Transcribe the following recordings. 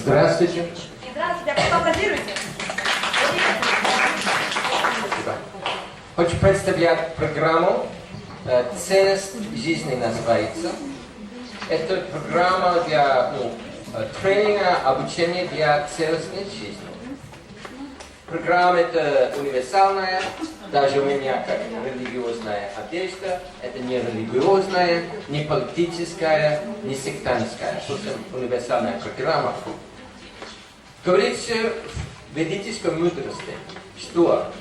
Здравствуйте. Здравствуйте, а поаплодируйте. Спасибо. Хочу представлять программу «Ценность жизни» называется. Это программа для тренинга, обучения для целостной жизни. Программа это универсальная, даже у меня как религиозная одежда, это не религиозная, не политическая, не сектантская, просто универсальная программа. Говорится в ведической мудрости, что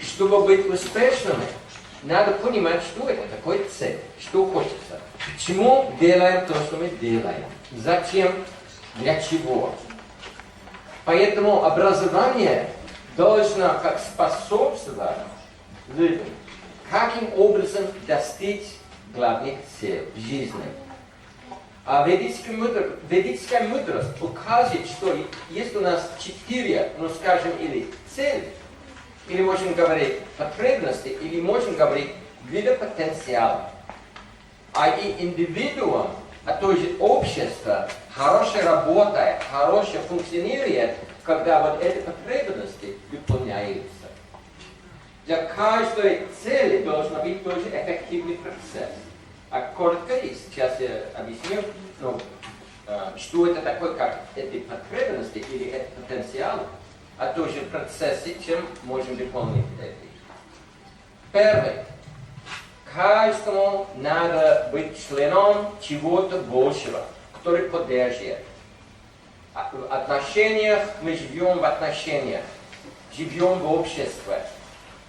чтобы быть успешными, надо понимать, что это такое цель, что хочется, почему делаем то, что мы делаем, зачем, для чего. Поэтому образование должно как способствовать людям, каким образом достичь главных целей в жизни. А ведическая мудрость указывает, что есть у нас 4, скажем, или цели, или можем говорить потребности, или можем говорить вида потенциала. А и индивидуум, а тоже общество, хорошая работа, хорошее функционирует, когда вот эти потребности выполняются. Для каждой цели должен быть тоже эффективный процесс. А коротко, сейчас я объясню, что это такое, как эти потребности или эти потенциалы, а тоже процессы, чем можем выполнить эти. Первый. Каждому надо быть членом чего-то большего, который поддерживает. В отношениях мы живем в отношениях, живем в обществе.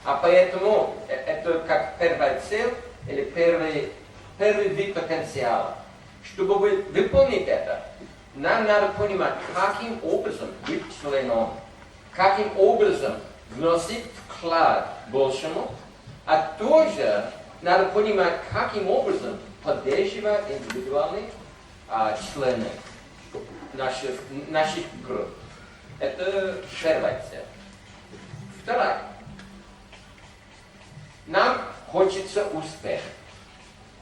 А поэтому это как первая цель или первый вид потенциала. Чтобы выполнить это, нам надо понимать, каким образом быть членом, каким образом вносить вклад большему, а тоже надо понимать, каким образом поддерживать индивидуальные члены наших групп. Это первая цель. Вторая. Нам хочется успеха.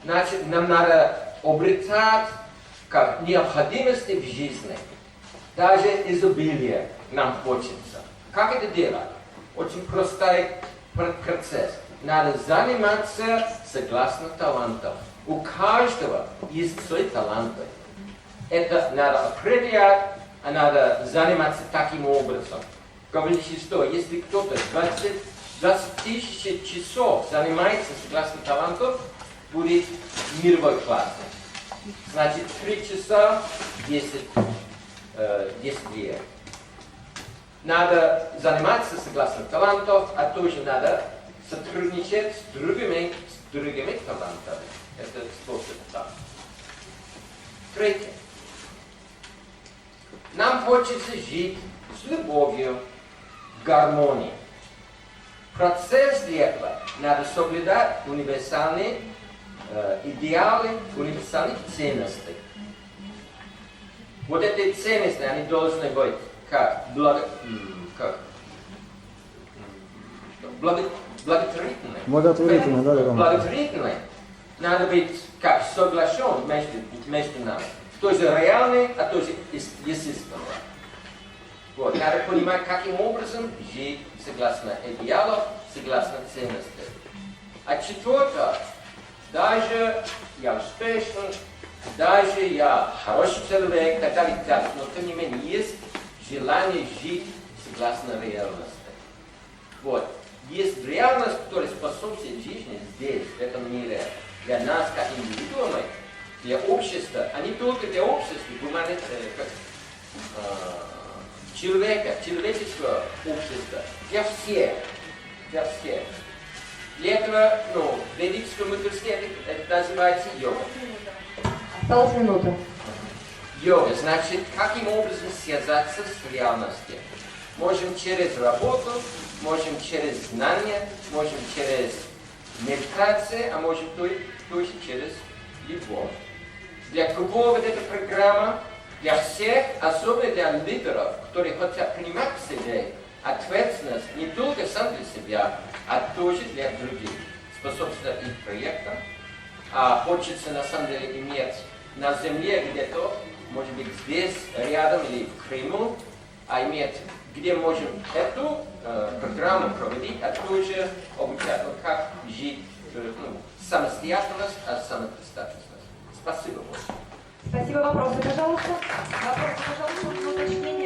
Значит, нам надо обретать как необходимости в жизни. Даже изобилие нам хочется. Как это делать? Очень простой процесс. Надо заниматься согласно талантам. У каждого есть свои таланты. Это надо определять, а надо заниматься таким образом. Говорится, что если кто-то 20 тысяч часов занимается согласно талантов, будет мировой класс. Значит, 3 часа 10 лет. Надо заниматься согласно талантов, а тоже надо сотрудничать с другими талантами. Это способ так. Третье. Нам хочется жить с любовью, в гармонии. Процесс для этого надо соблюдать универсальные идеалы, универсальные ценности. Вот эти ценности, они должны быть как благотворительные. Благотворительные. Надо быть как соглашен между нами. Тоже реальный, а тоже естественный. Вот. Надо понимать, каким образом жить согласно идеалов, согласно ценностей. А четвертое, даже я успешный, даже я хороший человек, так далее, но тем не менее есть желание жить согласно реальности. Вот. Есть реальность, которая способствует жизни здесь, в этом мире, для нас, как индивидуумов, для общества, а не только для общества, человеческого общества, для всех. Для этого, в ведическом мудрости это называется йога. Осталась минута. Йога, значит, каким образом связаться с реальностью. Можем через работу, можем через знания, можем через медитацию, а можем тоже через любовь. Для кого вот эта программа? Для всех, особенно для лидеров, которые хотят принимать в себе ответственность не только сам для себя, а тоже для других. Способствовать их проектам. А хочется на самом деле иметь на земле где-то может быть, здесь, рядом или в Крыму, а иметь, где можем эту программу проводить, а тоже обучать, как жить, самостоятельность, а самодостаточность. Спасибо. Спасибо. Вопросы, пожалуйста. Вопросы, пожалуйста, уточнение.